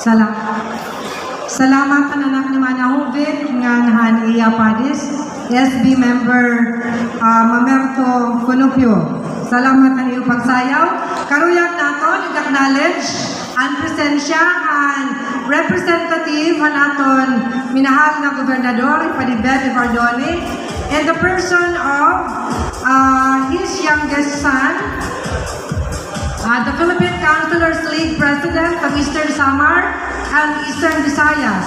Salamat anak ni Manahubit nga nahan iya padis SB member Mamerto Conopio. Salamat ang iyong pagsayaw. Karuyag nato nag-acknowledge ang presensya ang representative naton minahal na gobernador Ipadibet Evardoni and the person of his youngest son, the Philippine Councilors League President of Eastern Samar and Eastern Visayas.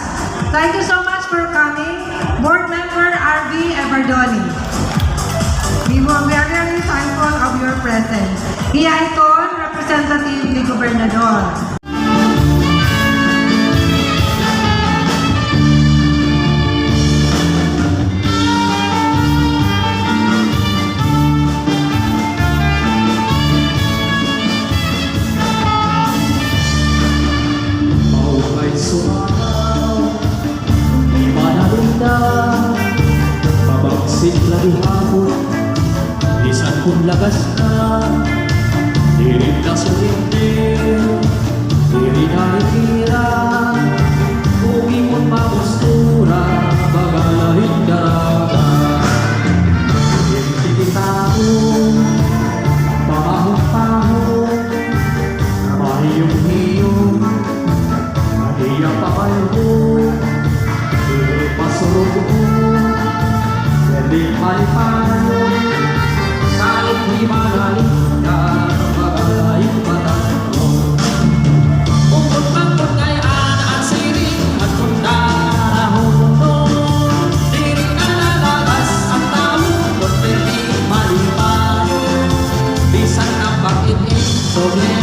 Thank you so much for coming, Board Member RV Evardoni. We are very thankful of your presence. Iya ito, representative ni Gobernador. Lagi hapon, isan kong lagas na, dirit na sulindir, diri na itira, huwag mong mamustura, bagalahin daraga. Hindi kita mo, pamahong-pahong, mahiyong-hiyong, mahiyang papayo, diri pasurog mo. Di palipayo, salit di malalim ka, pagalain patanto. Bukod-bangkod kayaan ang siring at kundahon. Diri na nalagas ang tao, kung di malipayo. Bisan ang bakit doble